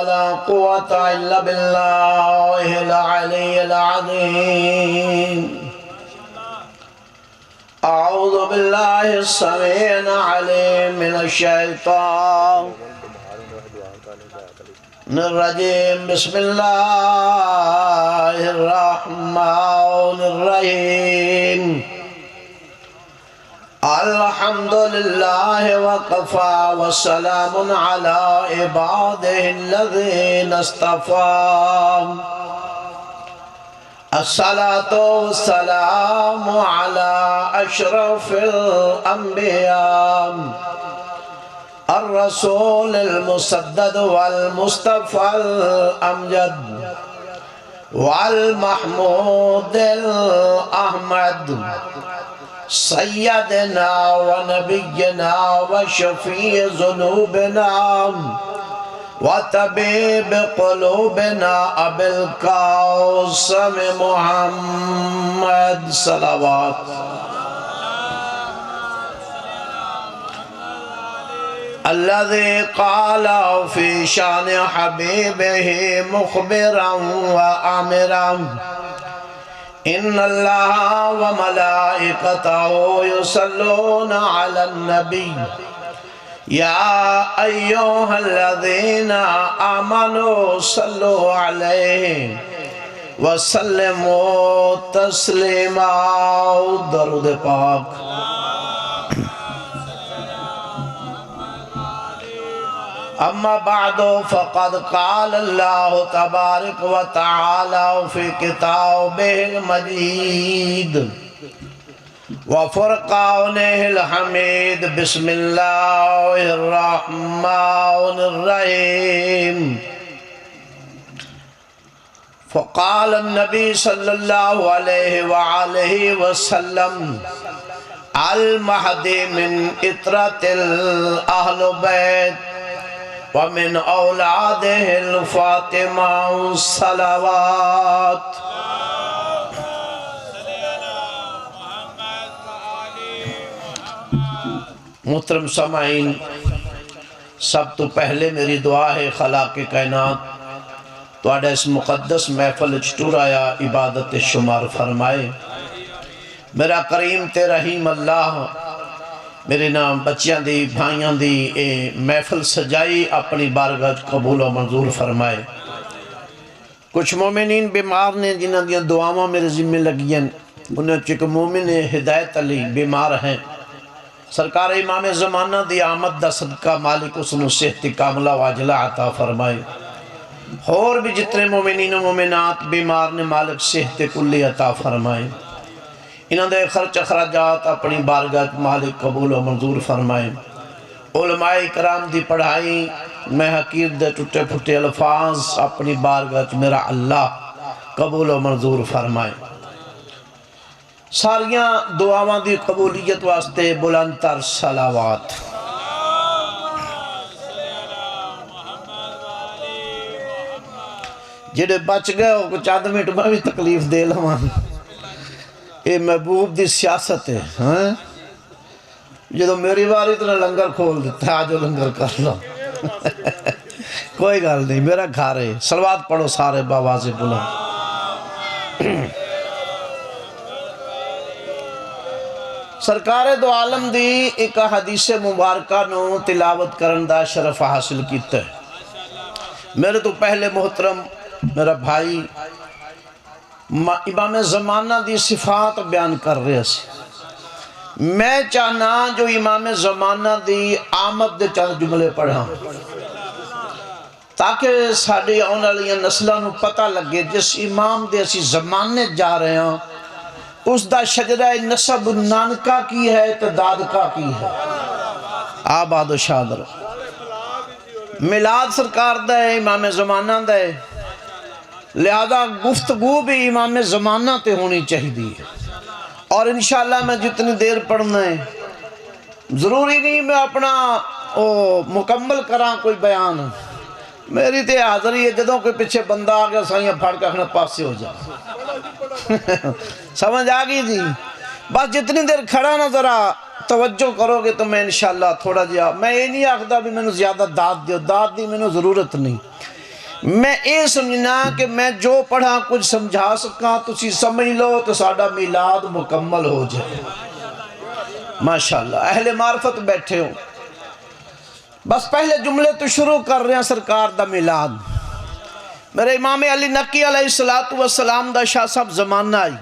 ولا قوة إلا بالله العلي العظيم. أعوذ بالله السميع العليم من الشيطان الرجيم. بسم الله الرحمن الرحيم. الحمد لله وكفى وسلام على عباده الذين اصطفى. الصلاة والسلام على أشرف الأنبياء الرسول المسدد والمصطفى الأمجد والمحمود الأحمد سيدنا ونبينا وشفيع ذنوبنا وطبيب قلوبنا أبي القاسم محمد صلوات. الذي قال في شان حبيبه مخبرا وآمرا إن الله وملائكته يصلون على النبي يا أيها الذين آمنوا صلوا عليه وسلموا تسليما. درود پاک. أما بعد فقد قال الله تبارك وتعالى في كتابه المجيد وفرقانه الحميد. بسم الله الرحمن الرحيم. فقال النبي صلى الله عليه وآله وسلم المهدي من إطرة الأهل بيت ومن أولاده الفاطمة صلوات. محترم سامعین، سب تو پہلے میری دعا ہے خالق کائنات تواڈا اس مقدس محفل چٹور آیا عبادت شمار فرمائے. میرا کریم تے رحیم اللہ میرے نام بچیاں دی بھائیاں دی اے محفل سجائی اپنی بارگاہ قبول و منظور فرمائے. کچھ مومنین بیمار نے جنہاں دیاں دعاواں میرے ذمہ لگیاں، انہیں چک مومن ہدایت علی بیمار ہیں. سرکار امام زمانہ دی آمد دا صدقہ مالک اسنو صحت کاملہ واجلہ عطا فرمائے. اور بھی جتنے مومنین و مومنات بیمار نے مالک صحت کلی عطا فرمائے. انہاں دے خرچ اخراجات اپنی بارگاہ مالک قبول و منظور فرمائے. علماء کرام دی پڑھائی میں حقیر دے ٹوٹے پھٹے الفاظ اپنی بارگاہ میرا اللہ قبول و منظور فرمائے. ساریاں دعاواں دی قبولیت واسطے بلند تر صلوات. جڑے بچ گئے ہو کچھ چند منٹ میں بھی تکلیف دے لواں. یہ محبوب دی سیاست ہے. جدو میری باری تو لنگر کھول دیتا ہے آجو لنگر کر لو. کوئی گل نہیں، میرا گھر ہے. صلوات پڑھو سارے باواز بلند. سرکار دو عالم دی ایک حدیث مبارکہ نو تلاوت کرن دا شرف حاصل کیتا ہے. میرے تو پہلے محترم میرا بھائی امام زمانہ دی صفات بیان کر رہے ہیں. میں چاہنا جو امام زمانہ دی آمد دے چند جملے پڑھا تاکہ ساڑھے آنے والی نسلوں کو پتہ لگے جس امام دے اسی زمانے جا رہے ہیں اس دا شجرہ نسب نانکا کی ہے تعداد کا کی ہے. آباد و شادر میلاد سرکار دے امام زمانہ دے، لہذا گفتگو بھی امام زمانہ تے ہونی چاہیے. اور انشاءاللہ میں جتنی دیر پڑھنا ہے ضروری نہیں میں اپنا مکمل کراں کوئی بیان. میری تے حاضری ہے جدوں کوئی پیچھے بندہ آ گیا سائیاں پھاڑ کے اپنے پاس سے ہو جا. سمجھ آگئی جی. بس جتنی دیر کھڑا نہ ذرا توجہ کرو گے تو میں انشاءاللہ تھوڑا جا میں یہ نہیں آخدا بھی میں نے زیادہ داد دیو، داد دی میں نے ضرورت نہیں. میں یہ سمجھنا کہ میں جو پڑھا کچھ سمجھا سکا تسی سمجھ لو تو ساڑھا میلاد مکمل ہو جائے. ماشاءاللہ اہل معرفت بیٹھے ہو. بس پہلے جملے تو شروع کر رہے ہیں سرکار دا میلاد. میرے امام علی نقی علیہ السلام دا شاہ صاحب زمانہ آئی.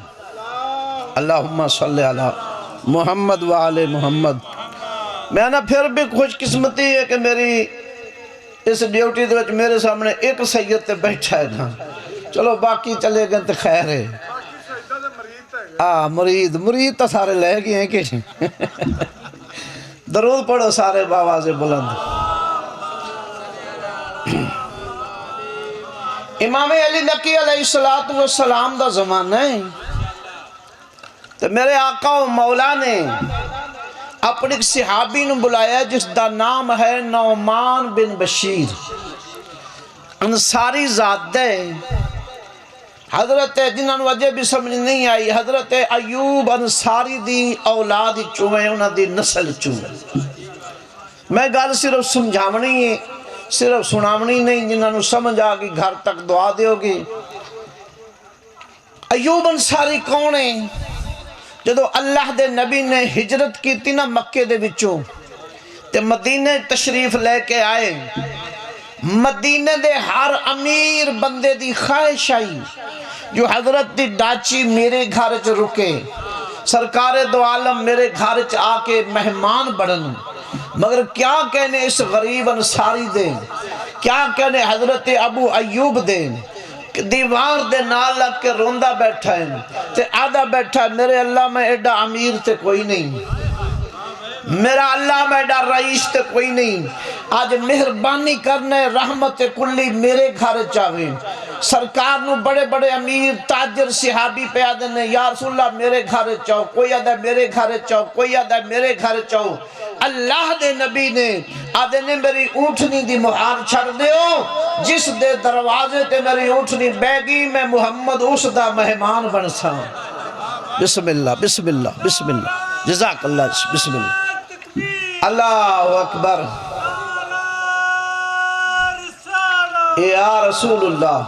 اللہم صلی علی محمد وآل محمد. میں نا پھر بھی خوش قسمتی ہے کہ میری اس ڈیوٹی دے وچ میرے سامنے ایک سید تے بیٹھا ہے نا. چلو باقی چلے گئے تے خیر ہے. مرید تو سارے لے گئے ہیں کہ درود پڑھو سارے بآواز بلند. امام علی نقی علیہ السلام دا زمانہ ہے تو میرے آقا و مولا نے اپنے صحابی نے بلایا جس دا نام ہے نعمان بن بشیر انصاری ذات دے. حضرت جنہاں نو وجہ بھی سمجھ نہیں آئی حضرت ایوب انصاری دی اولاد چوئے انہاں دی نسل چوئے. میں گل صرف سمجھاونی ہے صرف سناونی نہیں. جنہاں نو سمجھ آگی گھر تک دعا دیو گی. ایوب انصاری کون ہے؟ جدو اللہ دے نبی نے ہجرت کی تھی نا مکے دے وچوں تے مدینے تشریف لے کے آئے. مدینے دے ہر امیر بندے دی خواہش آئی جو حضرت دی ڈاچی میرے گھر چ رکے سرکار دو عالم میرے گھر چ آ کے مہمان بڑھن. مگر کیا کہنے اس غریب انصاری دے کیا کہنے حضرت ابو ایوب دے دیوار دے نال لگ کے روندہ بیٹھا ہے تے آدھا بیٹھا ہے میرے اللہ میں ایڈا امیر تے کوئی نہیں میرا اللہ میں ایڈا رئیس تے کوئی نہیں. آج مہربانی کرنے رحمت کلی میرے گھر چاہے. سرکار نو بڑے بڑے امیر تاجر صحابی پہ آدھے نے یا رسول اللہ میرے گھر چاہو. کوئی آدھے میرے گھر چاہو کوئی آدھے میرے گھر چاہو. اللہ دے نبی نے آدھے نے میری اونٹنی دی مہار چھڑ دیو جس دے دروازے تے میری اونٹنی بیگی میں محمد اس دا مہمان بن سا. بسم اللہ بسم اللہ بسم اللہ جزاک اللہ بسم اللہ. اللہ اکبر یا رسول اللہ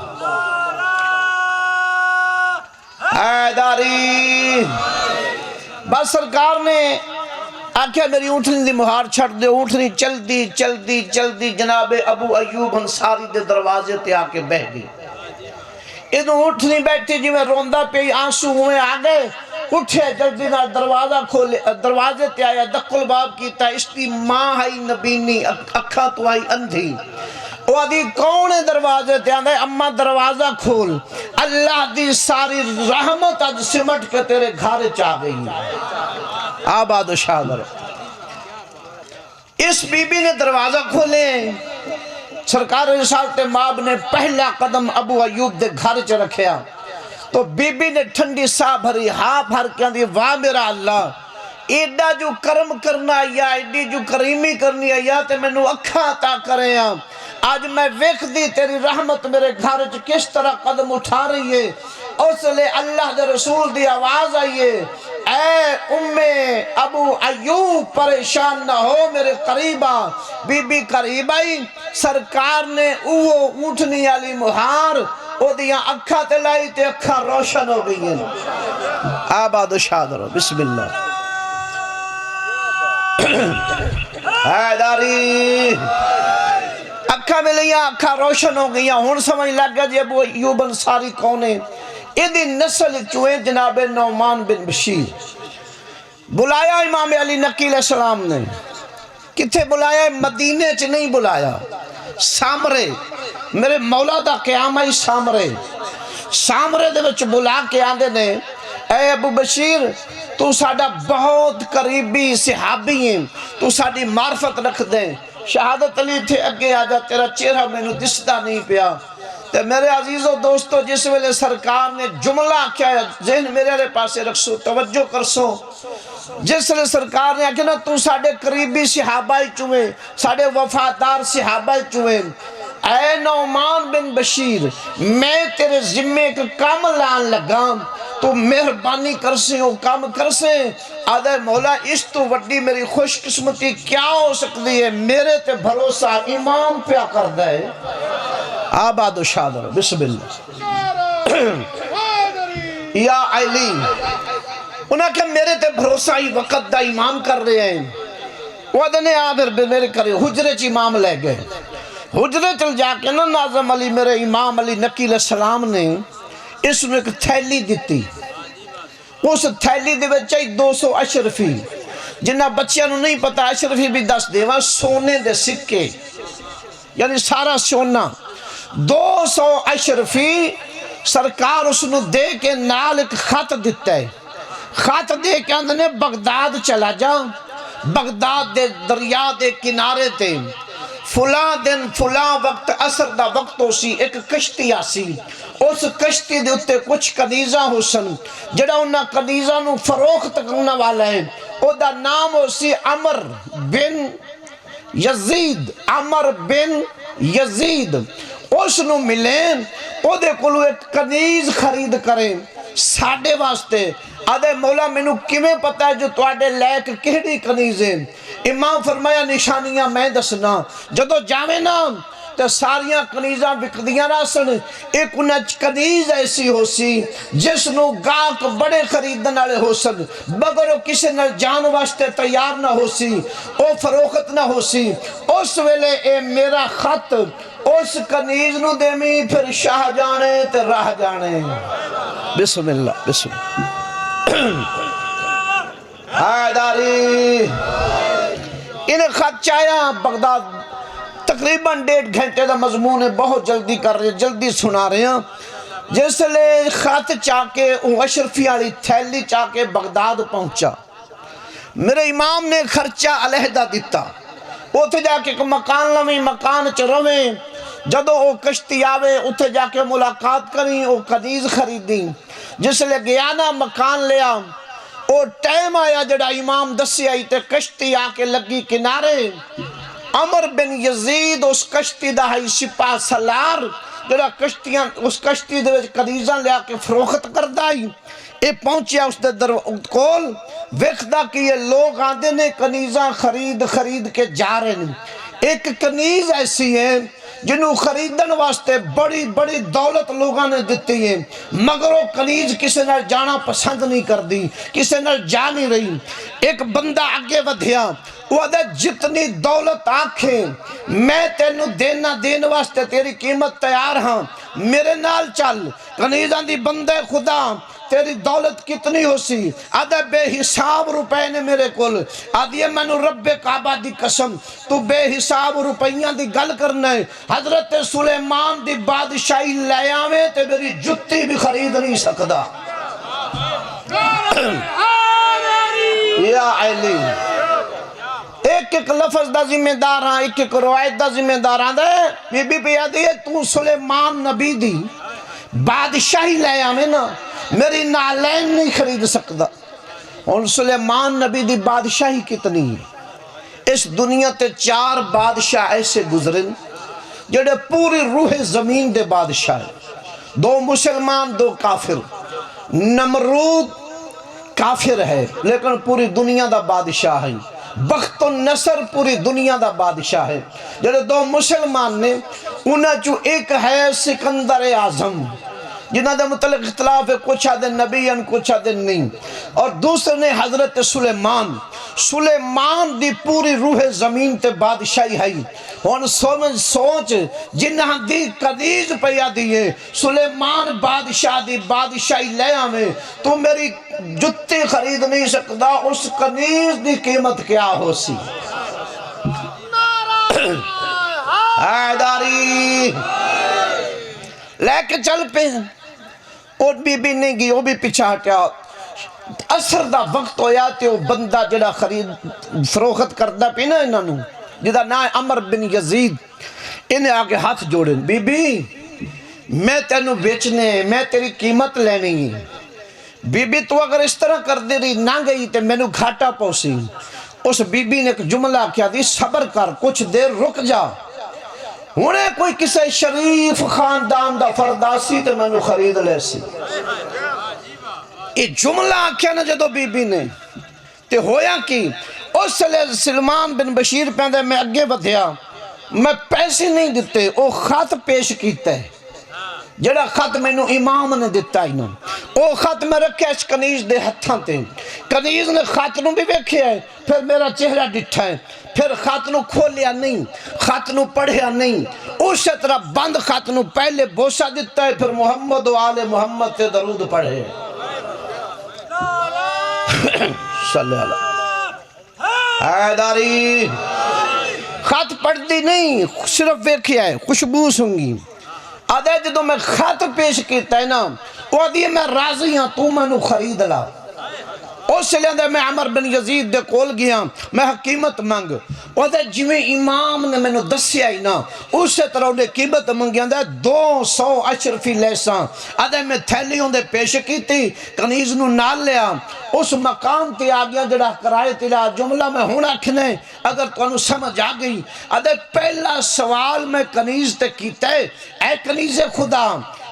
حیداری. بس سرکار نے آکھیا میری اونٹنی دی مہار چھڑ دے. اونٹنی چل دی جناب ابو ایوب انصاری دے دروازے تے آکے بہ گئی. ادھو اونٹنی بیٹھی جی میں روندہ پہ آنسو ہوئے آگے اٹھے جلدی نہ دروازہ کھولے دروازے تے آیا دقل باب کیتا. اس دی ماں آئی نبینی اکھا تو آئی اندھی. وہ آدھی کون دروازے تے آندھے اماں دروازہ کھول اللہ دی ساری رحمت آج سمٹ کے تیرے گھر چاہ گئی. آباد و شادر اس بی بی نے دروازہ کھولے. سرکار رسالت ماب نے پہلا قدم ابو ایوب دے گھر چ رکھیا تو بی بی نے ٹھنڈی سا بھری ہاں بھر کے دی واہ میرا اللہ ایڈا جو کرم کرنا یا ایڈی جو کریمی کرنی یا تے میں نو اکھا عطا کرے ہیں. آج میں ویکھ دی تیری رحمت میرے گھر چ کس طرح قدم اٹھا رہی ہے. اس لئے اللہ دے رسول دی آواز آئیے اے ام ابو ایوب پریشان نہ ہو میرے قریبا. بی بی قریب آئی. سرکار نے اوہ اونٹنی علی مہار او دیاں اکھا تلائی تے اکھا روشن ہو گئی ہیں. آباد و شادر بسم اللہ حیداری. اکھا ملیاں اکھا روشن ہو گئی. ہون سمجھ لگ گیا جی ابو ایوب انصاری کون ہے. ادھی نسل چوئے جناب نعمان بن بشیر. بلایا امام علی نقی علیہ السلام نے. کتھے بلایا؟ مدینے چ نہیں بلایا سامرے. میرے مولا دا قیام ہے سامرے دے وچ بلا کے آندے نے اے ابو بشیر تو ساڑا بہت قریبی صحابی ہیں تو ساڑی معرفت رکھ دیں. شہادت علی تھے اگے آجا تیرا چہرہ میں نو دستا نہیں پیا. تے میرے عزیز و دوستو جس ویلے سرکار نے جملہ کیا ذہن میرے پاسے رکھسو توجہ کرسو. جس ویلے سرکار نے آکھا نا تو ساڑے قریبی صحابہ چوئے ساڑے وفادار صحابہ چوئے. اے نعمان بن بشیر میں تیرے ذمے ایک کام لان لگا تو مہربانی کرسے ہو کام کرسے. آدھے مولا اس تو وڈی میری خوش قسمتی کیا ہو سکتی ہے. میرے تے بھروسہ ایمان پیا کر دے. آباد و شادر بسم اللہ یا علی انہاں کہ میرے تے بھروسہ ہی وقت دا امام کر رہے ہیں وہ دنے آبر میرے کرے حجرے چی امام لے گئے حجرے چل جا کے نا ناظم علی میرے امام علی نقی علیہ السلام نے اس نے ایک تھیلی دیتی اس تھیلی دے بچے 200 اشرفی جنہ بچیاں نو نہیں پتا اشرفی بھی دس دے وہاں سونے دے سکے یعنی سارا سونا 200 اشرفی سرکار اس نو دے کے نال ایک خط دیتا ہے خط دے کے اندنے بغداد چلا جا بغداد دے دریا دے کنارے تے فلاں دن فلاں وقت عصر دا وقت ہو سی ایک کشتی آسی اس کشتی دے اتے کچھ کنیزہ ہو سن جڑا انہا کنیزہ نو فروخت کرنا والا ہے او دا نام ہو سی عمر بن یزید عمر بن یزید اس نو ملیں او دے کلو ایک کنیز خرید کریں ساڑھے واسطے آدھے مولا میں نو کمیں پتا ہے جو توڑے لیک کہڑی کنیزیں امام فرمایا نشانیاں میں دسنا جدو جاوے نا تو ساریاں کنیزاں بکدیاں راسن ایک انہیں کنیز ایسی ہو سی جس نو گاک بڑے خریدن آلے ہو سن مگر وہ کسی نہ جان واسطے تیار نہ ہو سی او فروخت نہ ہو سی اس ویلے اے میرا خط اس کنیز نو دے میں پھر شاہ جانے تے راہ جانے بسم اللہ بسم اللہ حیداری انہیں خط چاہیا بغداد تقریباً 1.5 گھنٹے دا مضمون ہے بہت جلدی کر رہے جلدی سنا رہے ہیں جس لئے خط چاہ کے اشرفی آلی تھیلی چاہ کے بغداد پہنچا میرے امام نے خرچہ علیحدہ دیتا اتھے جا کے مکان لمیں مکان چرویں جدو وہ کشتی آوے اتھے جا کے ملاقات کریں وہ کنیز خریدیں جس لئے گیا نا مکان لیا وہ ٹائم آیا جڑا امام دسی آئی تے کشتی آکے لگی کنارے عمر بن یزید اس کشتی دا ہی سپاہ سالار جڑا کشتیاں اس کشتی دے کنیزاں لیا کے فروخت کر دائی اے پہنچیا اس دے در کول ویکھدا کہ یہ لوگ آندے نے کنیزاں خرید کے جا رہے ہیں ایک کنیز ایسی ہے جنہوں خریدن واسطے بڑی بڑی دولت لوگاں نے دیتی ہیں مگر وہ کنیز کسی نے جانا پسند نہیں کر دی کسی نے جا نہیں رہی ایک بندہ آگے ودھیا وہ دے جتنی دولت آنکھیں میں تینوں دین واسطے تیری قیمت تیار ہاں میرے نال چل کنیزاں دی بندے خدا تیری دولت کتنی ہو سی آدھے بے حساب روپے نے میرے کول آدھے میں نو رب کعبہ دی قسم تو بے حساب روپیاں دی گل کرنا ہے حضرت سلیمان دی بادشاہی لے آویں تے میری جتی بھی خرید نہیں سکدا یا علی ایک ایک لفظ دا ذمہ دار ہاں ایک ایک روایت دا ذمہ دار ہاں دے بی بی پہ یاد ہے تو سلیمان نبی دی بادشاہی لے آویں نا میری نالین نہیں خرید سکتا اور سلیمان نبی دی بادشاہی کتنی ہے اس دنیا تے 4 بادشاہ ایسے گزرن جڑے پوری روح زمین دے بادشاہ ہیں 2 مسلمان 2 کافر نمرود کافر ہے لیکن پوری دنیا دا بادشاہ ہے بخت النصر پوری دنیا دا بادشاہ ہے جڑے 2 مسلمان نے انہاں چو ایک ہے سکندر اعظم جنہاں دے متعلق اختلاف ہے کچھ آدھے نبی ہیں کچھ آدھے نہیں اور دوسرے نے حضرت سلیمان دی پوری روح زمین تے بادشاہی ہے اور سوچ جنہاں دی کنیز پیا دیئے سلیمان بادشاہ دی بادشاہی لے آمیں تو میری جتی خرید نہیں سکتا اس کنیز دی قیمت کیا ہو سی حیداری لے کے چل پہ اور بی بی نہیں گئی وہ بھی پیچھا ہٹیا اثر دا وقت ہویا تے وہ بندہ جڑا خرید فروخت کردہ پی نا انہوں جدا نا عمر بن یزید انہیں آگے ہاتھ جوڑیں بی بی میں تینوں بیچنے میں تیری قیمت لینی بی بی تو اگر اس طرح کر دے رہی نہ گئی تے میں نو گھاٹا پوسی اس بی بی نے ایک جملہ کیا دی صبر کر کچھ دیر رک جا انہیں کوئی کسی شریف خاندان دا فرداسی تے میں نو خرید لے سی یہ جملہ کیا نا جدو بی بی نے تے ہویا کی اس لئے سلمان بن بشیر پہندے میں اگے بدھیا میں پیسے نہیں دیتے، وہ خط پیش کیتا ہے، جڑا خط میں امام نے دیتا ہی نا، وہ خط میں رکھے اس کنیز دے ہتھاں تے، کنیز نے خط نو بھی ویکھیا ہے، پھر میرا چہرہ ڈٹھا ہے، پھر خط نو کھولیا نہیں، خط نو پڑھیا نہیں، اسی طرح بند خط نو پہلے بوسہ دیتا ہے، پھر محمد و آل محمد تے درود پڑھے صلی اللہ حیداری خط پڑھ دی نہیں، صرف ویکھیا ہے، خوشبو سنگی آدھے جدو میں خط پیش کیتا ہے نا، وہ آدھے میں راضی ہاں تو میں نو خرید لا، اس لئے دے میں عمر بن یزید دے کول گیا، میں حکیمت مانگ، وہ دے جویں امام نے میں نو دسیا ہی نا، اس سے طرح انہیں قیمت مانگیا دے 200 اشرفی لیساں، آدھے میں تھیلیوں دے پیش کی تھی، کنیز نو نال لیا، اس مقام تے آگیا جڑا کرائے تیلا جملہ میں ہون آکھنے، اگر تو انہوں سمجھ آگئی، آدھے پہلا سوال میں کنیز تے کیتا ہے، اے کنیز خدا،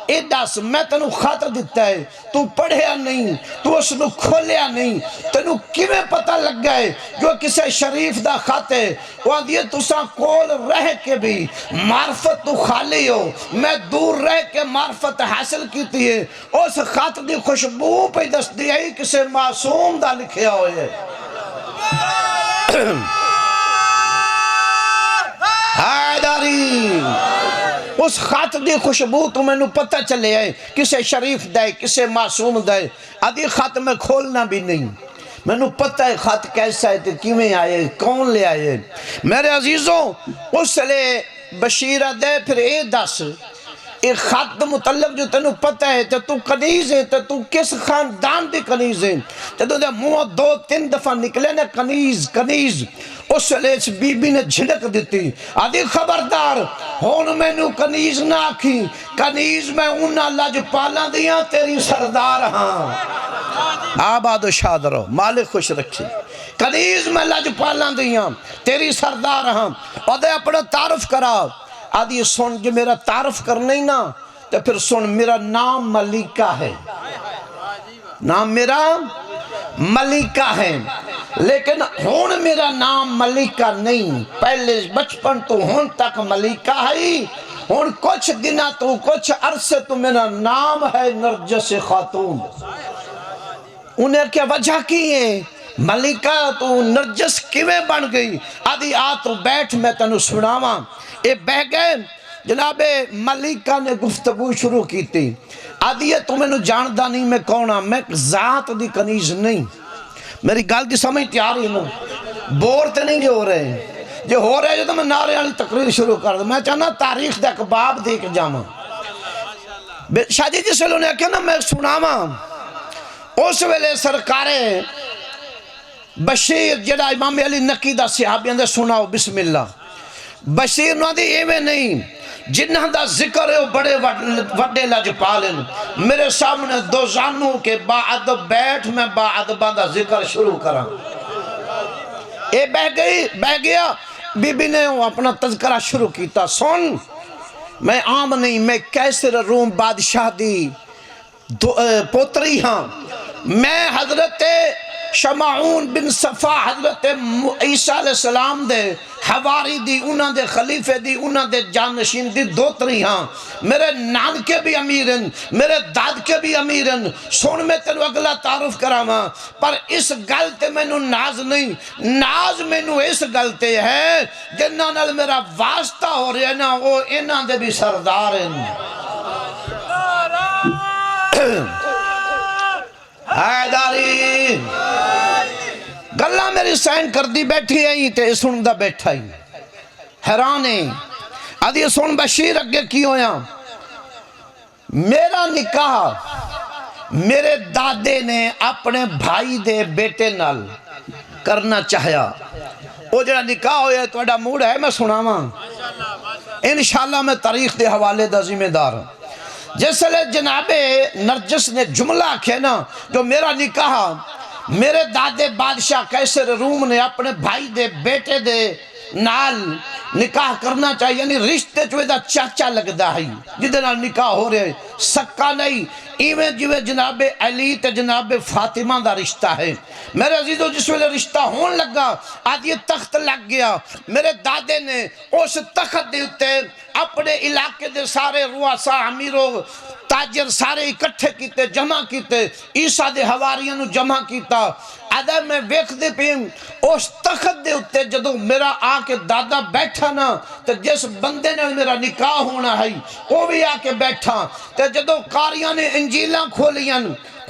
اے دس میں تنو خط دیتا ہے، تو پڑھیا نہیں، تو اس نو کھولیا نہیں، تنو کیویں پتہ لگ گئے جو کسے شریف دا خط ہے، وہ دیئے تساں کول رہ کے بھی معرفت تو خالی ہو، میں دور رہ کے معرفت حاصل کیتی ہے، اس خط دی خوشبو پہ دس دیا ہی کسے معصوم دا لکھیا ہوئے حیداری اس خط دی خوشبو تو میں نو پتہ چلے آئے کسے شریف دائے کسے معصوم دائے آدھی خط میں کھولنا بھی نہیں میں نو پتہ ہے خط کیسا ہے کیویں آئے کون لے آئے میرے عزیزوں اس لئے بشیرہ دے پھر اے دس ایک خط متعلق جو تنو پتہ ہے تو کنیز ہے تو کس خاندان دی کنیز ہے تو دے منہ 2-3 دفعہ نکلے نا کنیز کنیز اس لیے بی بی نے جھڑک دیتی آدھی خبردار ہون میں نو کنیز نہ آکھی کنیز میں انہا لج پالا دیا تیری سردار ہاں آباد و شاد رہو مالک خوش رکھی کنیز میں لج پالا دیا تیری سردار ہاں اور دے اپنا تعارف کرا آدھی سن جو میرا تعارف کرنے نا تو پھر سن میرا نام ملیکہ ہے نام میرا ملیکہ ہے لیکن ہون میرا نام ملیکہ نہیں پہلے بچپن تو ہون تک ملیکہ ہے ہون کچھ دنہ تو کچھ عرصے تو میرا نام ہے نرجس خاتون انہیں کیا وجہ کی ہے ملیکہ تو نرجس کیویں بن گئی آدھی آ تو بیٹھ میں تنو سناواں اے بہ گئے جناب ملیکہ نے گفتگو شروع کی تھی آدھی ہے تو میں نو جاندہ نہیں میں کونا میں ذات دی کنیز نہیں میری گال کی سمجھ تیار ہی نہیں بورتے نہیں جو ہو رہے جو تو میں نعرے والی تقریر شروع کر دوں میں چاہنا تاریخ دے اقباب دیکھ جاما شاہ جی جس ویلوں نے کہا نا میں سناما اس ویلے سرکار بشیر جڑا امام علی نقی دا صحابیاں دے سناؤ بسم اللہ بشیر نو دی ایویں نہیں جنہ دا ذکر ہے وہ بڑے وڈے لجپالن میرے سامنے دو زانوں کے بعد بیٹھ میں بعد باندھا ذکر شروع کرا اے بہ گیا بی بی نے اپنا تذکرہ شروع کیتا سن میں عام نہیں میں کیسر روم بادشاہ دی پوتری ہاں میں حضرت شمعون بن صفا حضرت عیسیٰ علیہ السلام دے حواری دی انہاں دے خلیفے دی انہاں دے جانشین دی دوتری ہاں میرے نانکے بھی امیرن میرے دادکے بھی امیرن سن میں تنو اگلا تعارف کراما پر اس گلتے میں نو ناز نہیں ناز میں نو اس گلتے ہے جنہاں نال میرا واسطہ ہو رہا ہے نا وہ انہاں دے بھی سردار ہیں حیداری گلہ میری سین کر دی بیٹھی ہے تے سن دا بیٹھا ہی حیران ہے آدھی سن بشیر اگے کی ہویا میرا نکاح میرے دادے نے اپنے بھائی دے بیٹے نال کرنا چاہیا وہ جڑا نکاح ہویا تو اڈا موڑ ہے میں سناواں انشاءاللہ میں تاریخ دے حوالے دا ذمہ دار ہوں جس لئے جناب نرجس نے جملہ کہے نا جو میرا نکاح میرے دادے بادشاہ قیصر روم نے اپنے بھائی دے بیٹے دے نال نکاح کرنا چاہیے، یعنی رشتے چوے دا چاچا لگدا ہے جدے نال نکاح ہو رہے، سکا نہیں، ایویں جویں جناب علی تے جناب فاطمہ دا رشتہ ہے۔ میرے عزیزو جس ویلے رشتہ ہون لگا آدھی تخت لگ گیا، میرے دادے نے اس تخت دے اتے اپنے علاقے دے سارے رؤساء امیروں تاجر سارے اکٹھے کیتے، جمع کیتے، عیسیٰ دے حواریوں نو جمع کیتا۔ آدھا میں ویکھ دے پیم اس تخت دے اتے جدو میرا آ کے دادا بیٹھا نا تو جس بندے نے میرا نکاح ہونا ہے وہ بھی آ کے بیٹھا، تو جدو قاریاں نے انجیلاں کھولیاں،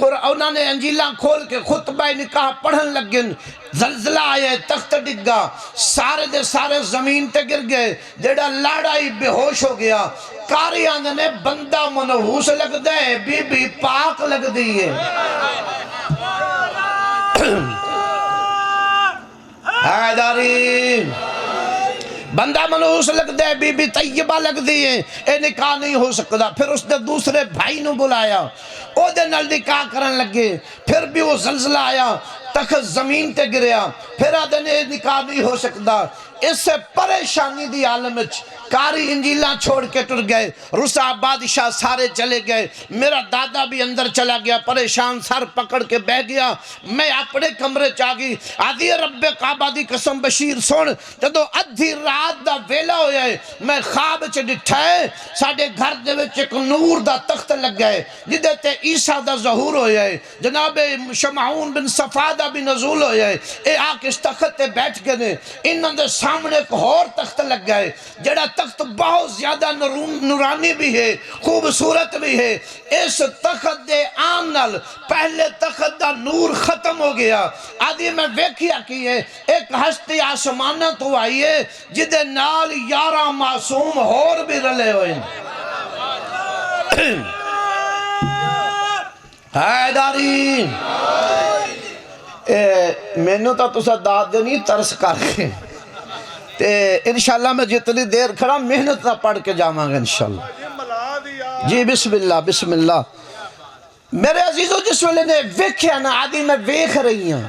انہوں نے انجیلاں کھول کے خطبہ نکاح پڑھن لگن، زلزلہ آئے، تخت ڈگا، سارے دے سارے زمین تے گر گئے، جیڑا لاڑائی بے ہوش ہو گیا۔ قاریاں نے بندہ منحوس لگ دے، بی بی پاک لگ دیئے، حیداری بندہ منحوس لگ دے، بی بی طیبہ لگ دیئے، اے نکاح نہیں ہو سکتا۔ پھر اس نے دوسرے بھائی نو بلایا، او دے نال نکاح کرن لگے، پھر بھی وہ زلزلہ آیا، تخت زمین تے گریا، پھر آدھے نے نکاح نہیں ہو سکتا۔ اس سے پریشانی دی عالمچ کاری انجیلاں چھوڑ کے ٹر گئے، رسا بادشاہ سارے چلے گئے، میرا دادا بھی اندر چلا گیا، پریشان سر پکڑ کے بہ گیا۔ میں اپنے کمرے چاگی، آدھی رب کعبہ دی قسم بشیر سن، جدو ادھی رات دا ویلا ہویا ہے، میں خواب چ ڈٹھا ہے ساڑھے گھر دے وچ ایک نور دا تخت لگ گئے جدے تے عیسیٰ دا ظہور ہویا ہے، جناب شمعون بن صفا دا بھی نزول ہویا ہے، اے آکے اس تخت تے بیٹھ گئے نے، انہاں دے سامنے ایک اور تخت لگ گئے، جڑا تخت بہت زیادہ نورانی بھی ہے، خوبصورت بھی ہے۔ اس تخت دے آن نال پہلے تخت دا نور ختم ہو گیا، آدھی میں ویکھیا کی ہے ایک ہستی آسمانہ تو آئیے جدے نال 11 معصوم ہور بھی رلے ہوئے۔ حیداری میں نو تا تسا داد دے نہیں ترس کر کے، انشاءاللہ میں جتنی دیر کھڑا محنت نہ پڑھ کے جاواں گا انشاءاللہ۔ جی بسم اللہ بسم اللہ۔ میرے عزیزو جس ویلے نے ویکھیا نا آدھی میں ویکھ رہی ہوں،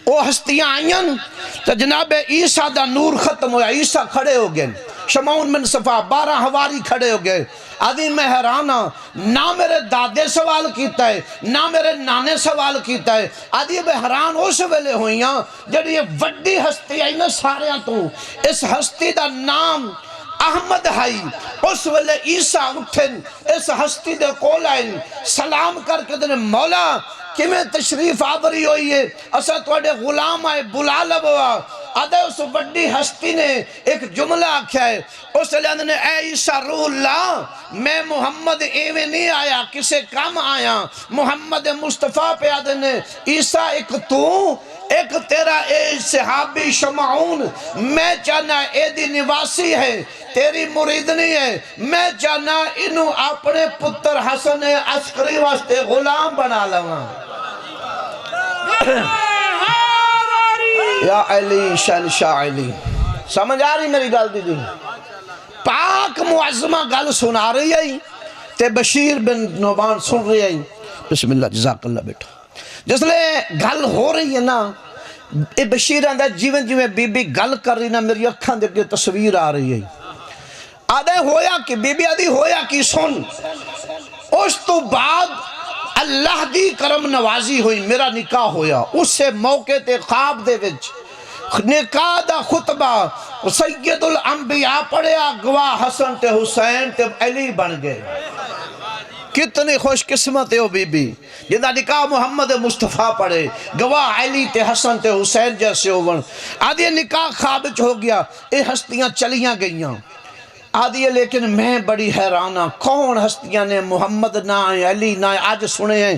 وہ ہستیاں آئیں تو جناب عیسیٰ دا نور ختم ہویا، عیسیٰ کھڑے ہو گئے، شمعون بن صفا 12 حواری کھڑے ہو گئے۔ آدھی میں حیرانہ، نہ میرے دادے سوال کیتا ہے نہ میرے نانے سوال کیتا ہے، آدھی میں حیران اس ویلے ہوئیاں جب یہ وڈی ہستی آئی نا ساریاں تو، اس ہستی دا نام احمد ہائی۔ اس ویلے عیسیٰ اٹھن اس ہستی دے کول آئیں، سلام کر کے دنے مولا کمیں تشریف آوری ہوئی ہے، اسا توڑے غلام آئے بلا لبوا۔ آدھے اس وڈی ہستی نے ایک جملہ آکھیا ہے، اس لئے نے اے عیسیٰ روح اللہ، میں محمد ایویں نہیں آیا کسے کام آیا، محمد مصطفیٰ پہ آدھے نے عیسیٰ ایک تو ایک تیرا اے صحابی شمعون، میں چاہنا اے دی نواسی ہے، تیری مریدنی ہے، میں چاہنا انہوں اپنے پتر حسن عسکری واسطے غلام بنا لوں۔ یا علی شہنشاہ علی، سمجھ آ رہی میری گل دی؟ پاک معظمہ گل سنا رہی ہے تے بشیر بن نعمان سن رہی ہے۔ بسم اللہ جزاک اللہ بیٹھا۔ جس لئے گل ہو رہی ہے نا، اے بشیر اندر جیون جیون بی بی گل کر رہی نا، میری اکھاں دے کے تصویر آ رہی ہے۔ آدھے ہویا کہ بی بی آدھی ہویا کی سن، اس تو بعد اللہ دی کرم نوازی ہوئی، میرا نکاح ہویا، اس سے موقع تے خواب دے وچ نکاح دا خطبہ سید الانبیاء پڑھیا، گواہ حسن تے حسین تے علی بن گئے۔ کتنی خوش قسمت ہے وہ بی بی جنہا نکاح محمد مصطفیٰ پڑھے، گواہ علی تے حسن تے حسین جیسے ہوون۔ آدھی نکاح خواب ہو گیا، اے ہستیاں چلیاں گئیاں۔ آدھی ہے لیکن میں بڑی حیرانہ، کون ہستیاں نے محمد نہ علی نہ آج سنے ہیں۔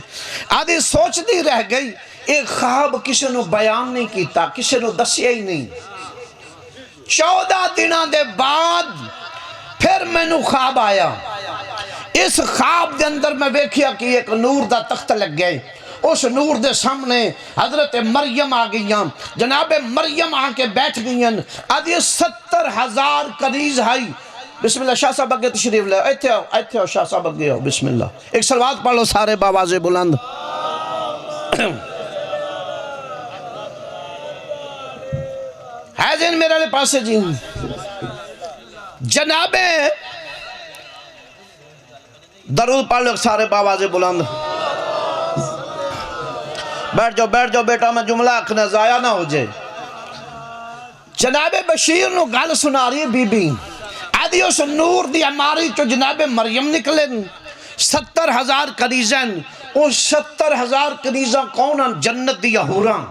آدھی سوچ دی رہ گئی، ایک خواب کسی نے بیان نہیں کیتا، کسی نے دسیا ہی نہیں۔ 14 دنوں دے بعد پھر میں نو خواب آیا، اس خواب دے اندر میں ویکھیا کہ ایک نور دا تخت لگ گئے، اس نور دے سامنے حضرت مریم آ گئیاں، جناب مریم آ کے بیٹھ گئیاں۔ آدھی 70,000 کنیز ہائی۔ بسم اللہ شاہ صاحب اگے تشریف لے، ایتھے آؤ شاہ صاحب اگے آؤ، بسم اللہ ایک صلوات پڑھ لو سارے باواز بلند۔ ہے ذہن میرے پاس جی؟ جناب درود پڑھ لو سارے باواز بلند. بیٹھ جاؤ بیٹا، میں جملہ اکھنا ضائع نہ ہو جائے. جناب بشیر نو گل سنا رہی ہے بی بی آدھی اس نور دی اماری چو جناب مریم نکلے 70,000 کنیزیں. وہ 70,000 کنیزاں کون ہیں؟ جنت دی حوراں.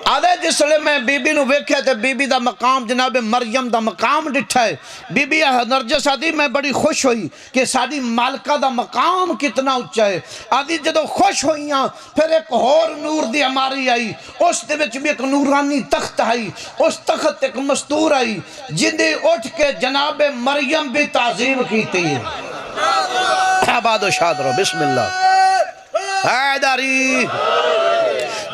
آدھے جس لئے میں بی بی نو ویکھے تھے بی بی دا مقام جناب مریم دا مقام ڈٹھا ہے. بی بی نرجس آدھی میں بڑی خوش ہوئی کہ ساری مالکہ دا مقام کتنا اچھا ہے. آدھی جدو خوش ہوئیاں پھر ایک اور نور دی ہماری آئی، اس دے وچ بھی ایک نورانی تخت آئی. اس تخت ایک مستور آئی جندے اٹھ کے جناب مریم بھی تعظیم کیتی ہے. آباد و شاد رو بسم اللہ. حیداری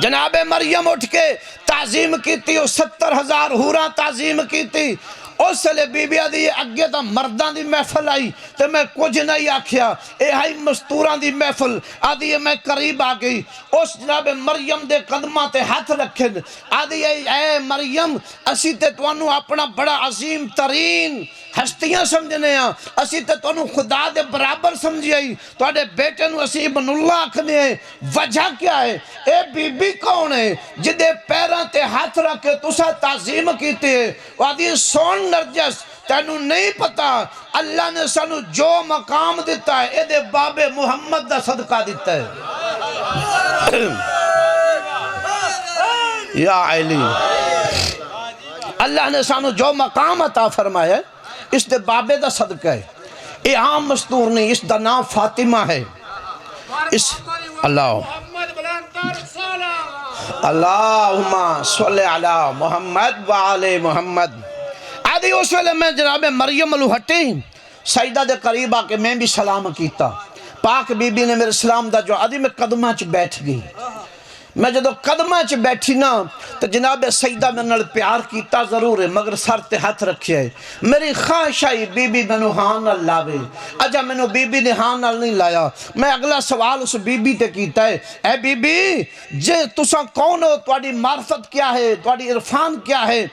جناب مریم اٹھ کے تعظیم کیتی، 70,000 حوراں تعظیم کیتی. اس لئے بی بی آدھی اگے تا مردان دی محفل آئی تو میں کچھ نہیں آکھیا، اے ہائی مستوران دی محفل. آدھی میں قریب آگئی، اس جناب مریم دے قدمہ تے ہاتھ رکھن. آدھی اے مریم اسی تے توانو اپنا بڑا عظیم ترین ہستیاں سمجھنے ہیں، اسی تے توانو خدا دے برابر سمجھی آئی. تو آدھے بیٹے نو اسی ابن اللہ آکھنے ہیں. وجہ کیا ہے؟ اے بی بی کون ہے جدے پیران تے ہاتھ رکھے تسا تعظیم کیتے ہیں؟ آدھی سون نرجس تینو نہیں پتا اللہ نے سانو جو مقام دیتا ہے اے دے باب محمد دا صدقہ دیتا ہے. یا علی اللہ نے سانو جو مقام عطا فرمایا ہے اس دے بابے دا صدقہ ہے. اے عام مستور نہیں، اس دا نام فاطمہ ہے. اس اللہم صلی علی محمد وعلی محمد. آدھی اس ویلے میں جناب مریم علیہ ہٹی سجدہ دے قریب آکے میں بھی سلام کیتا. پاک بی بی نے میرے سلام دا جو آدھی میں قدمہ چ بیٹھ گئی. میں جدو قدمہ چ بیٹھی نا تو جناب سجدہ میں نل پیار کیتا ضرور ہے مگر سر تے ہاتھ رکھے ہے. میری خواہش آئی بی بی میں نو ہاں نال لاوے. اجا میں نو بی بی نے ہاں نال نہیں لایا. میں اگلا سوال اس بی بی تے کیتا ہے، اے بی بی جے تساں کون ہو، تواڈی معرفت کیا ہے، تواڈی عرفان کیا ہے؟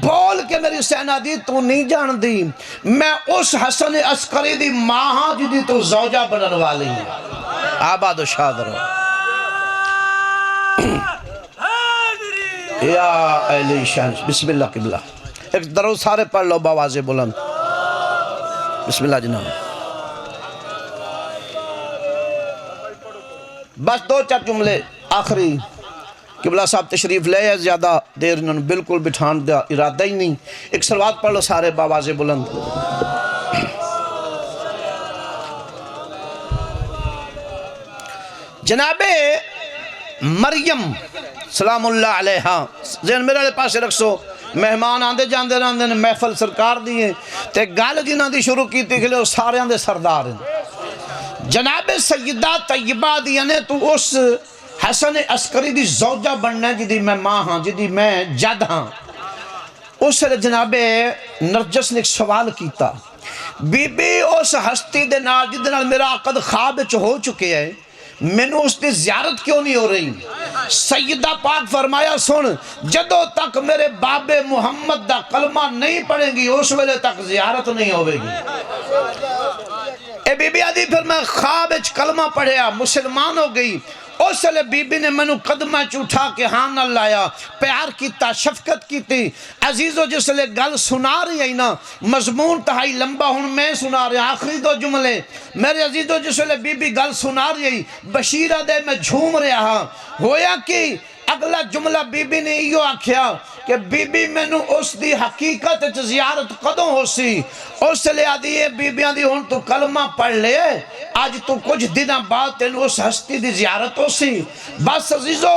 بول کے میری سینہ دی تو نہیں جان دی میں اس حسن عسکری دی ماں ہاں جدی تو زوجہ بنن والی. آباد و شاد رہو. یا اہلی شان بسم اللہ قبلہ. ایک درود سارے پڑھ لو باواز بلند. بسم اللہ جناب. بس دو چار جملے آخری. قبلہ صاحب تشریف لے ہے، زیادہ دیر انہوں نے بالکل بٹھان دا ارادہ ہی نہیں. ایک صلوات پڑھ لو سارے باواز بلند. جناب مریم سلام اللہ علیہا ذہن میرے پاس رکھ سو. مہمان آندے جاندے رہندے نے، محفل سرکار دیئے تے گال جنہاں دی شروع کی تھی کہ وہ سارے آندے سردار ہیں. جناب سیدہ طیبہ دیئے نے تو اس حسن عسکری دی زوجہ بننا ہے جدی میں ماں ہاں، جدی میں جد ہاں. اس سے جناب نرجس نے ایک سوال کیتا، بی بی اس ہستی دے نال جدے نال میرا عقد خواب وچ ہو چکے ہے، میں نے اس دی زیارت کیوں نہیں ہو رہی؟ سیدہ پاک فرمایا سن، جدو تک میرے باب محمد دا کلمہ نہیں پڑھیں گی اس ویلے تک زیارت نہیں ہوئے گی. اے بی بی آدھی پھر میں خواب وچ کلمہ پڑھیا، مسلمان ہو گئی. اس لئے بی بی نے منو قدمہ چوٹھا کے ہاں نہ لایا، پیار کیتا، شفقت کیتی. عزیزو جس لئے گل سنا رہی ہے نا، مضمون تہائی لمبا ہوں میں سنا رہی آخری دو جملے. میرے عزیزو جس لئے بی بی گل سنا رہی ہے، بشیرہ دے میں جھوم رہا ہاں. ہویا کہ اگلا جملہ بی بی نے یہ آکھیا کہ بی بی میں نو اس دی حقیقت زیارت قدوں ہو سی. اس لئے آدھی ہے بی بی آدھی ہون تو کلمہ پڑھ لے، آج تو کچھ دنہ بعد تینو اس ہستی دی زیارت ہو سی. بس عزیزو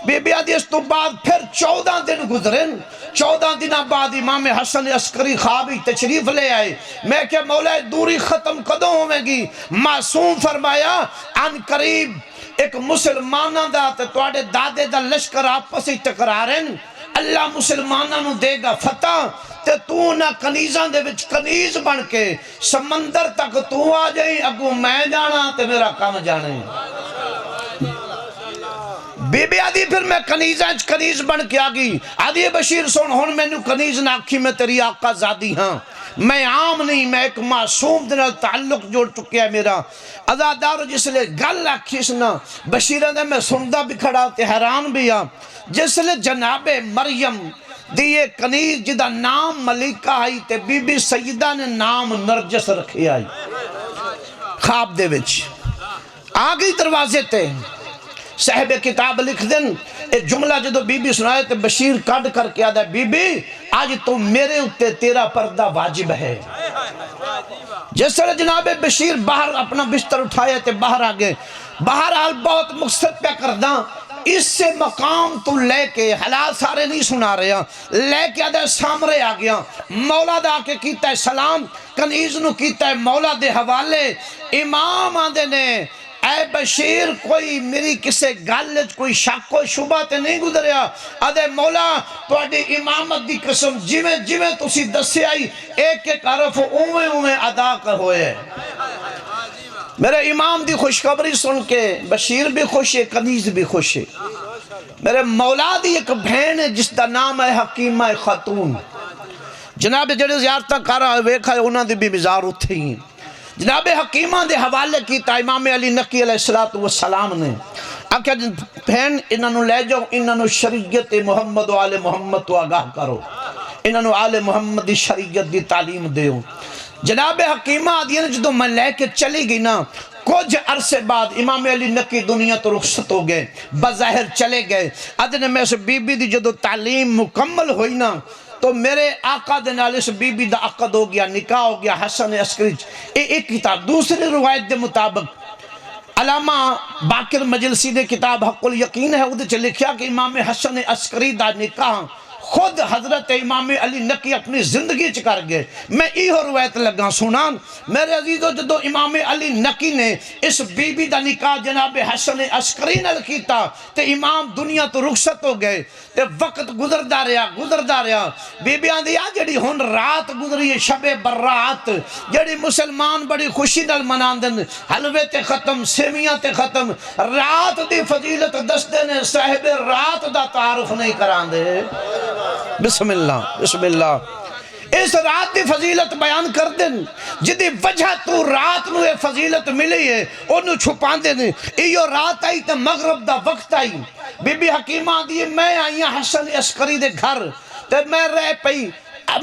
بی بی آدھی اس تو بعد پھر 14 دن گزرن. 14 دنہ بعد امام حسن عسکری خوابی تشریف لے آئے. میں کہ مولا دوری ختم قدوں ہوئے گی؟ معصوم فرمایا ان قریب ایک مسلمانہ دا توڑے دادے دا لشکر آپس ہی ٹکرارن، اللہ مسلمانہ نو دے گا فتح تے تو نہ کنیزاں دے وچ کنیز بن کے سمندر تک تو آ جائیں، اگو میں جانا تے میرا کام جانے. بی بی آدھی پھر میں کنیز بن کے آگئی آدھی بشیر سن ہون میں نو کنیز نہ آکھی میں تیری آقا زادی ہاں میں عام نہیں میں ایک معصوم دن تعلق جوڑ چکیا ہے میرا ازادار جس لئے گل آکھی سنا بشیرہ دے میں سندہ بھی کھڑا تے حیران بھی آ جس لئے جناب مریم دیئے کنیز جدہ نام ملکہ آئی تے بی بی سیدہ نے نام نرجس رکھے آئی خواب دے وچ آگئی دروازے تے صاحب کتاب لکھ دن ایک جملہ جدو بی بی سنائے تے بشیر کٹ کر کے آدھا بی بی آج تو میرے اتے تیرا پردہ واجب ہے جس طرح جناب بشیر باہر اپنا بستر اٹھائے تے باہر آگے بہرحال بہت مقصد پہ کردہ اس سے مقام تو لے کے حالات سارے نہیں سنا رہے ہیں لے کے آدھے سامرے آگیا مولا دا کے کیتا ہے سلام کنیز نو کیتا ہے مولا دے حوالے امام آدھے نے اے بشیر کوئی میری کسے گالج کوئی شک کوئی شبہ تے نہیں گزریا آدھے مولا تو اڈی امامت دی قسم جویں تسی دسے آئی ایک ایک عرف اویں ادا کر ہوئے میرے امام دی خوشخبری سن کے بشیر بھی خوش ہے کنیز بھی خوش ہے میرے مولا دی ایک بہن ہے جس دا نام ہے حکیمہ خاتون جناب جڑے زیارتہ کارا ویکھا ہے انہاں دی بھی مزار اتھے ہیں جناب حکیمہ دے حوالے کیتا امام علی نقی علیہ السلام نے آکھا بہن انہوں لے جاؤ انہوں شریعت محمد و آل محمد تو آگاہ کرو انہوں آل محمد دی شریعت دی تعلیم دیو جناب حکیمہ آدھیا نے جدو میں لے کے چلی گئی نا کچھ عرصے بعد امام علی نقی دنیا تو رخصت ہو گئے بظاہر چلے گئے ادھنے میں سے بی بی دی جدو تعلیم مکمل ہوئی نا تو میرے آقا دے نال اس بی بی دا عقد ہو گیا نکاح ہو گیا حسن عسکری ایک کتاب دوسری روایت دے مطابق علامہ باقر مجلسی نے کتاب حق الیقین ہے ادھے چلے لکھیا کہ امام حسن عسکری دا نکاح خود حضرت امام علی نقی اپنی زندگی چکر گئے میں ایہو روایت لگا سنان میرے عزیزو جدو امام علی نقی نے اس بی بی دا نکاح جناب حسن عسکری نال کیتا تے امام دنیا تو رخصت ہو گئے تے وقت گزردا رہا بی بی آن دیا جڑی ہن رات گزری ہے شب برات جڑی مسلمان بڑی خوشی نال مناندن حلوے تے ختم سیمیاں تے ختم رات دی فضیلت دستے نے صاحب رات دا تعارف نہیں کران دے بسم اللہ اس رات دی فضیلت بیان کر دن جدی وجہ تو رات نو یہ فضیلت ملی ہے انہوں چھپان دن ایو رات آئی تا مغرب دا وقت آئی بی بی حکیمہ دیئے میں آئی حسن عسکری دے گھر تے میں رہ پئی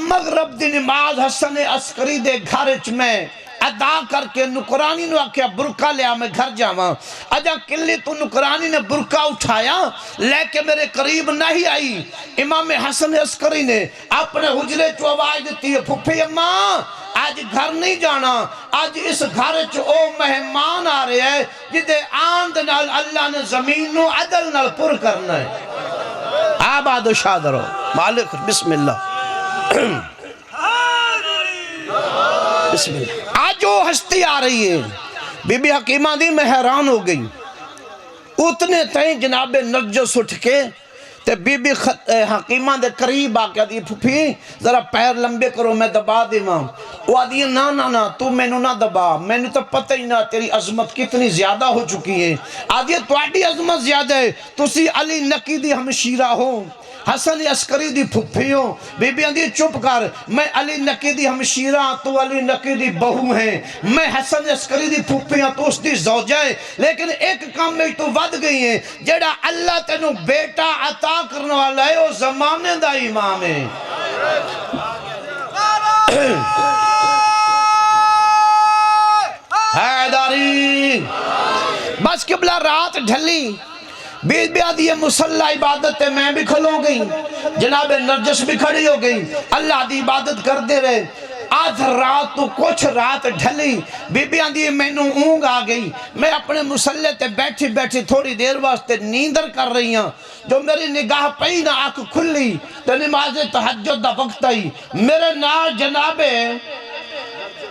مغرب دی نماز حسن عسکری دے گھر اچ میں ادا کر کے نکرانی نو آکھیا برکہ لیا میں گھر جاواں اجا کلی تو نکرانی نے برکہ اٹھایا لے کے میرے قریب نہیں آئی امام حسن عسکری نے اپنے حجرے چو آواز دیتی ہے پھپھی اماں آج گھر نہیں جانا آج اس گھر چو او مہمان آ رہے ہیں جدے آند نال اللہ نے زمین نو عدل نال پر کرنا ہے آباد و شادرو مالک بسم اللہ بسم اللہ آج وہ ہستی آ رہی ہے بی بی حکیمہ دی میں حیران ہو گئی اتنے تائیں جناب نرجس اٹھ کے تے بی بی حکیمہ دے قریب آکے دی پھپھی ذرا پیر لمبے کرو میں دبا دی ماں وہ آدھی نا تو میں نو نہ دبا میں نو تو پتہ ہی نہ تیری عظمت کتنی زیادہ ہو چکی ہے آدھی تواڈی عظمت زیادہ ہے تسی علی نقی دی ہمشیرہ ہو حسن عسکری دی پھپھیوں بی بی اندھی چپ کر میں علی نقی دی ہمشیرہ تو علی نقی دی بہو ہیں میں حسن عسکری دی پھپھیاں تو اس دی زوجہ ہے لیکن ایک کام میں تو ود گئی ہیں جڑا اللہ تینوں بیٹا عطا کرنے والا ہے وہ زمانے دا امام ہے حیداری بس قبلہ رات ڈھلی بی بی آدھی مسلح عبادت میں بھی کھلو گئی جناب نرجس بھی کھڑی ہو گئی اللہ دی عبادت کر دے رہے آدھ رات تو کچھ رات ڈھلی بی بی آدھی میں نو اونگ آ گئی میں اپنے مسلح تے بیٹھی تھوڑی دیر واسطے نیندر کر رہی ہوں جو میری نگاہ پئی نہ آنکھ کھلی تو نماز تہجد دا وقت آئی میرے نال جناب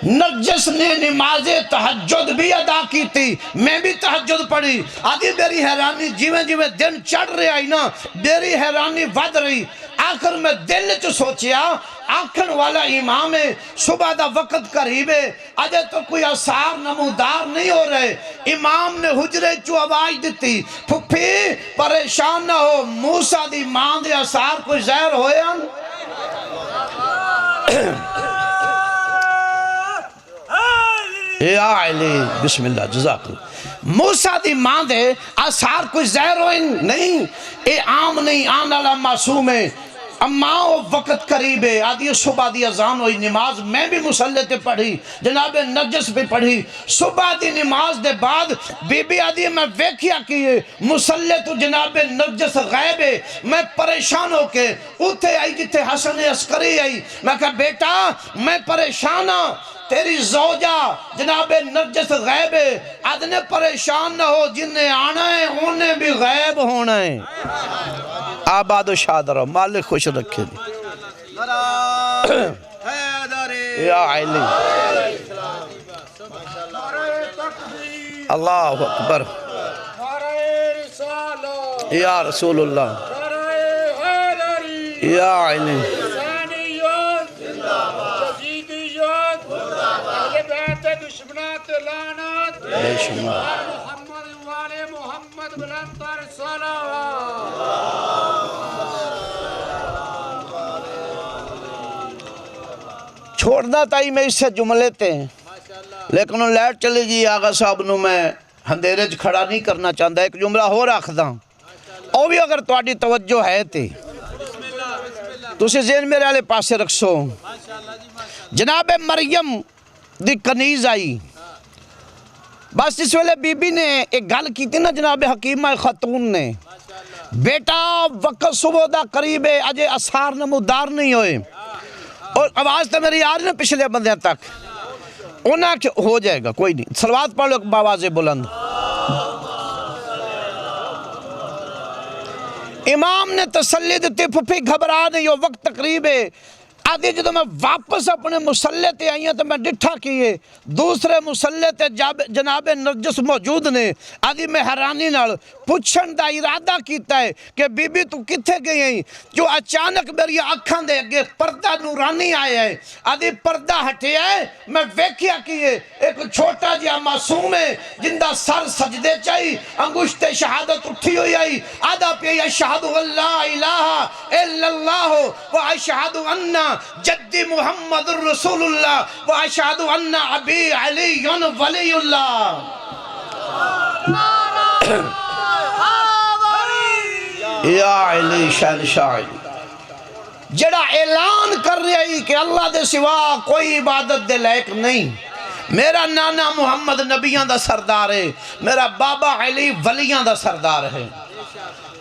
نرجس نے نماز تہجد بھی ادا کی تھی میں بھی تہجد پڑھی آدھی میری حیرانی جیویں دن چڑھ رہے آئی نا میری حیرانی ود رہی آخر میں دل چ سوچیا آکھن والا امام ہے، صبح دا وقت قریب ہے، اجے تو کوئی اثار نمودار نہیں ہو رہے۔ امام نے حجرے چو آواز دیتی، پھپھی پریشان نہ ہو، موسیٰ دی ماں دے اثار کوئی زہر ہوئے ہیں؟ یا علی بسم اللہ جزاک اللہ، موسیٰ دی ماں دے اثار کوئی زہر ہوئے نہیں، اے عام نہیں، آن والا معصوم ہے۔ اما وہ وقت قریب ہے، آدھی صبح دی اذان ہوئی، نماز میں بھی مصلی تے پڑھی، جناب نرجس بھی پڑھی۔ صبح دی نماز دے بعد بی بی آدھی میں ویکھیا کیے مصلی تو جناب نرجس غیب ہے، میں پریشان ہو کے اٹھے آئی جتے حسن عسکری آئی، میں کہا بیٹا میں پریشان ہوں، تیری زوجہ جناب نرجس غیب ہے، آدھنے پریشان نہ ہو، جنہیں آنا ہے انہیں بھی غیب ہونا ہے۔ آباد و شاد رہو، مالک خوش رکھے دی۔ یا علی اللہ اکبر، یا رسول اللہ، یا علی بے شمار محمد بلندر صلوات۔ چھوڑنا تائی میں اس سے جملے تے ہیں، لیکن ان لیٹ چلے جی آغا صاحب نو میں ہندیرے کھڑا نہیں کرنا چاہتا، ایک جملہ ہو رکھ دا او بھی اگر تواڈی توجہ ہے تے تو اسے ذہن میرے والے پاسے رکھسو۔ جناب مریم دی کنیز آئی، بس اس ویلے بی بی نے ایک گل کی تھی نا جناب حکیمہ خاتون نے، بیٹا وقت صبح دا قریب ہے، اجے اثار نمودار نہیں ہوئے، اور آواز تو میری آ رہی نا پچھلے بندے تک، انہاں ہو جائے گا کوئی نہیں، صلوات پڑھ لو باواز بلند۔ امام نے تسلی دیتی، پھپھی گھبرا نہیں، یہ وقت قریب ہے۔ آدھی جدو میں واپس اپنے مصلی تے آئی ہیں تو میں ڈٹھا کیے دوسرے مصلی تے جناب نرجس موجود نے۔ آدھی میں حیرانی نال پوچھن دا ارادہ کیتا ہے کہ بی بی تو کتھے گئی ہیں، جو اچانک میری آنکھاں دے اگے پردہ نورانی آیا ہے۔ آدھی پردہ ہٹے ہے، میں ویکھیا کیے ایک چھوٹا جہا معصوم ہے جندہ سر سجدے چاہی، انگشت شہادت اٹھی ہوئی آئی، آدھا پہ اشہد اللہ الہ الا اللہ و اشہد انہ جدی محمد الرسول اللہ و اشہد انہ ابی علی ولی اللہ۔ یا علی شہن شاعری جڑا اعلان کر رہی کہ اللہ دے سوا کوئی عبادت دے لائق نہیں، میرا نانا محمد نبیاں دا سردار ہے، میرا بابا علی ولیاں دا سردار ہے۔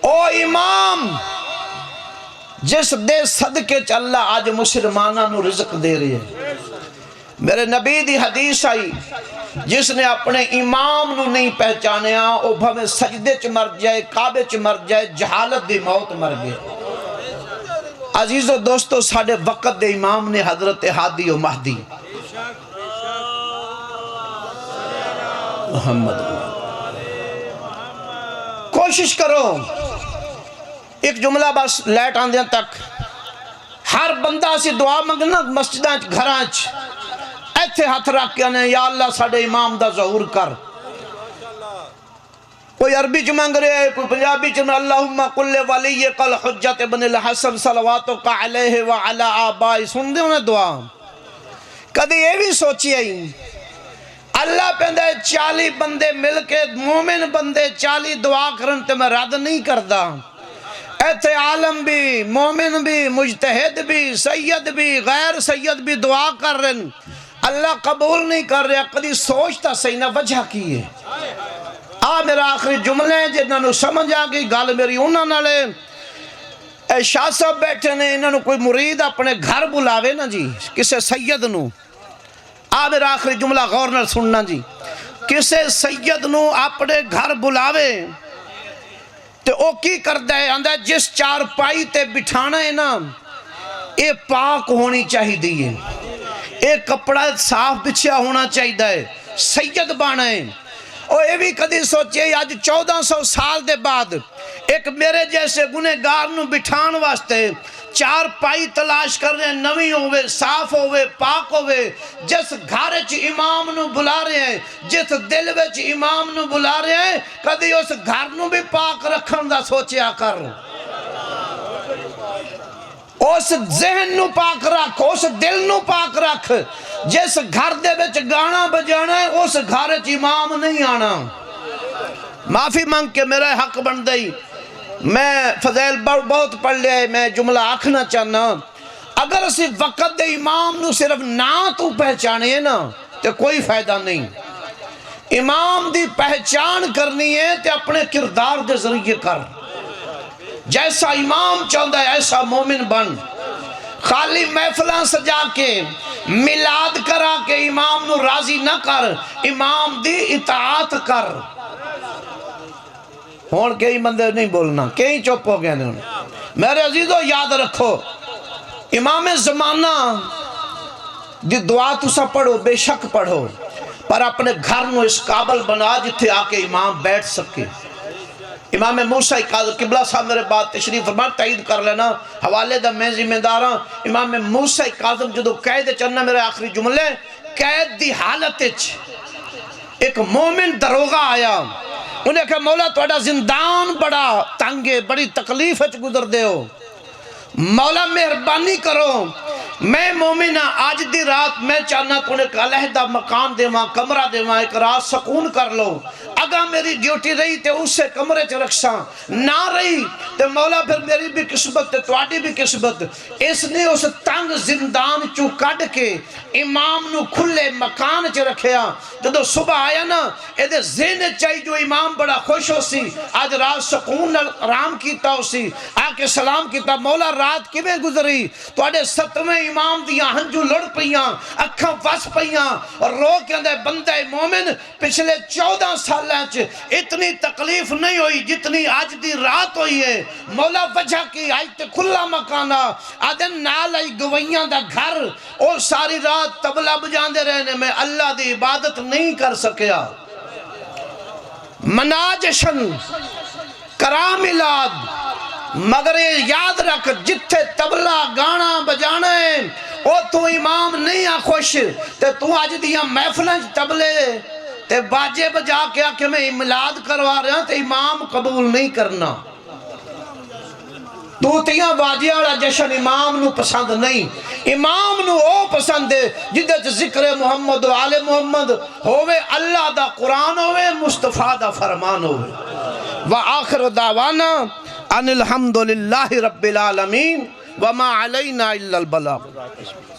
او امام جس دے صدقے چ اللہ آج مسلمانہ نو رزق دے رہی ہے، میرے نبی دی حدیث آئی جس نے اپنے امام نو نہیں پہچانیا او بھویں سجدے چ مر جائے، کعبے چ مر جائے، جہالت دی موت مر گئے۔ عزیز و دوستو ساڑھے وقت دے امام نے حضرت ہادی و مہدی محمد، کوشش کرو ایک جملہ بس لیٹ آندیاں تک ہر بندہ سی دعا منگنا، مسجدہ گھراں ایتھے ہاتھ رکھ کے آنے یا اللہ ساڑھے امام دا ظہور کر۔ کوئی عربی چ مانگ رہے ہیں، کوئی پنجابی چ، اللہم قل ولی قل حجت ابن الحسن صلواتک علیہ وعلی آبائی، سن دے انہیں دعا۔ کدھی یہ بھی سوچی آئی اللہ پہندے 40 بندے مل کے مومن بندے 40 دعا کرن تے میں رد نہیں کردہ، ایتھے عالم بھی، مومن بھی، مجتہد بھی، سید بھی، غیر سید بھی دعا کر رہے ہیں، اللہ قبول نہیں کر رہا۔ کدھی سوچتا صحیح نہ وجہ کی ہے۔ میرا آخری جملے جنہاں نو سمجھ آگئی گال میری انہاں نالے، اے شاہ صاحب بیٹھے نے، انہاں نو کوئی مرید اپنے گھر بلاوے نا جی، کسے سید نو، میرا آخری جملہ غور نہ سننا جی، کسے سید نو اپنے گھر بلاوے تے او کی کردہ ہے، اندھا جس چار پائی تے بٹھانا ہے نا اے پاک ہونی چاہی دیئے، اے کپڑا صاف بچھیا ہونا چاہی دائے، سید بانا ہے۔ اور یہ بھی کدی سوچے آج 1400 سال دے بعد ایک میرے جیسے گنہگار نو بٹھان واسطے چار پائی تلاش کر رہے ہیں، نویں ہوئے، صاف ہوئے، پاک ہوئے، جس گھر وچ امام نو بلا رہے ہیں، جس دل وچ امام نو بلا رہے ہیں، کدی اس گھر نو بھی پاک رکھن دا سوچیا کر، اس ذہن نو پاک رکھ، اس دل نو پاک رکھ۔ جس گھر دے وچ گانا بجانا ہے اس گھر وچ امام نہیں آنا۔ معافی مانگ کے میرا حق بن دئی، میں فضیل بہت پڑھ لیا ہے، میں جملہ آکھنا چاہنا، اگر اسی وقت دے امام نو صرف نا تو پہچانے نا تو کوئی فائدہ نہیں۔ امام دی پہچان کرنی ہے تو اپنے کردار دے ذریعے کر، جیسا امام چاہتا ہے ایسا مومن بن۔ خالی محفلان سجا کے میلاد کرا کے امام نو راضی نہ کر، امام دی اطاعت کر۔ ہون کئی بندے نہیں بولنا، کئی چپ ہو گئے نہیں۔ میرے عزیزو یاد رکھو، امام زمانہ دی دعا تسا پڑھو، بے شک پڑھو، پر اپنے گھر نو اس قابل بنا جتھے آ کے امام بیٹھ سکے۔ امام موسیٰ کاظم قبلہ صاحب میرے بات تشریف فرما تائید کر لینا، حوالے دا میں ذمہ داراں۔ امام موسیٰ کاظم جدو قید چننا، میرے آخری جملے، قید دی حالت ایک مومن دروغہ آیا، انہیں کہا مولا توڑا زندان بڑا تنگے، بڑی تکلیف گزر دے ہو، مولا مہربانی کرو، میں مومنہ آج دی رات میں چاہنا تو انہیں کہا علیحدہ مکان دے ماں، کمرہ دے ماں، ایک رات سکون کر لو، اگا میری ڈیوٹی رہی تے اس سے کمرے چ رکھساں، نہ رہی تے مولا پھر میری بھی قسمت تے تواڈی بھی قسمت۔ اس نے اس تنگ زندان چو کڈ کے امام نو کھلے مکان چ رکھیا، جدو صبح آیا نا ایدے ذہن چاہی جو امام بڑا خوش ہو سی، آج رات سکون آرام کیتا ہو سی، آ کے سلام کیتا، مولا رات کیویں گزری؟ تواڈے ستویں امام دیاں ہنجو لڑ پئیاں، اکھاں وس پئیاں، اور رو کے اندر بندہ مومن پچھلے 14 سال اتنی تکلیف نہیں ہوئی جتنی آج دی رات ہوئی ہے۔ مولا وجہ کی آج تے کھلا مکانا، آدھن نال آئی گوئیاں دا گھر، اور ساری رات تبلہ بجان دے رہنے میں اللہ دی عبادت نہیں کر سکیا۔ مناجشن کرام الاد، مگر یہ یاد رکھ جتھے تبلہ گانا بجانا ہے او تو امام نہیں خوش، تے تو آج دیاں محفلیں تبلے تے باجے بجا کے آکے میں املاد کروا رہا ہوں تے امام قبول نہیں کرنا۔ توتیاں باجیاں والا جشن امام نو پسند نہیں، امام نو او پسند ہے جدے چ ذکر محمد و آل محمد ہوئے، اللہ دا قرآن ہوئے، مصطفیٰ دا فرمان ہوئے۔ وآخر دعوانا ان الحمدللہ رب العالمین وما علینا الا البلاغ۔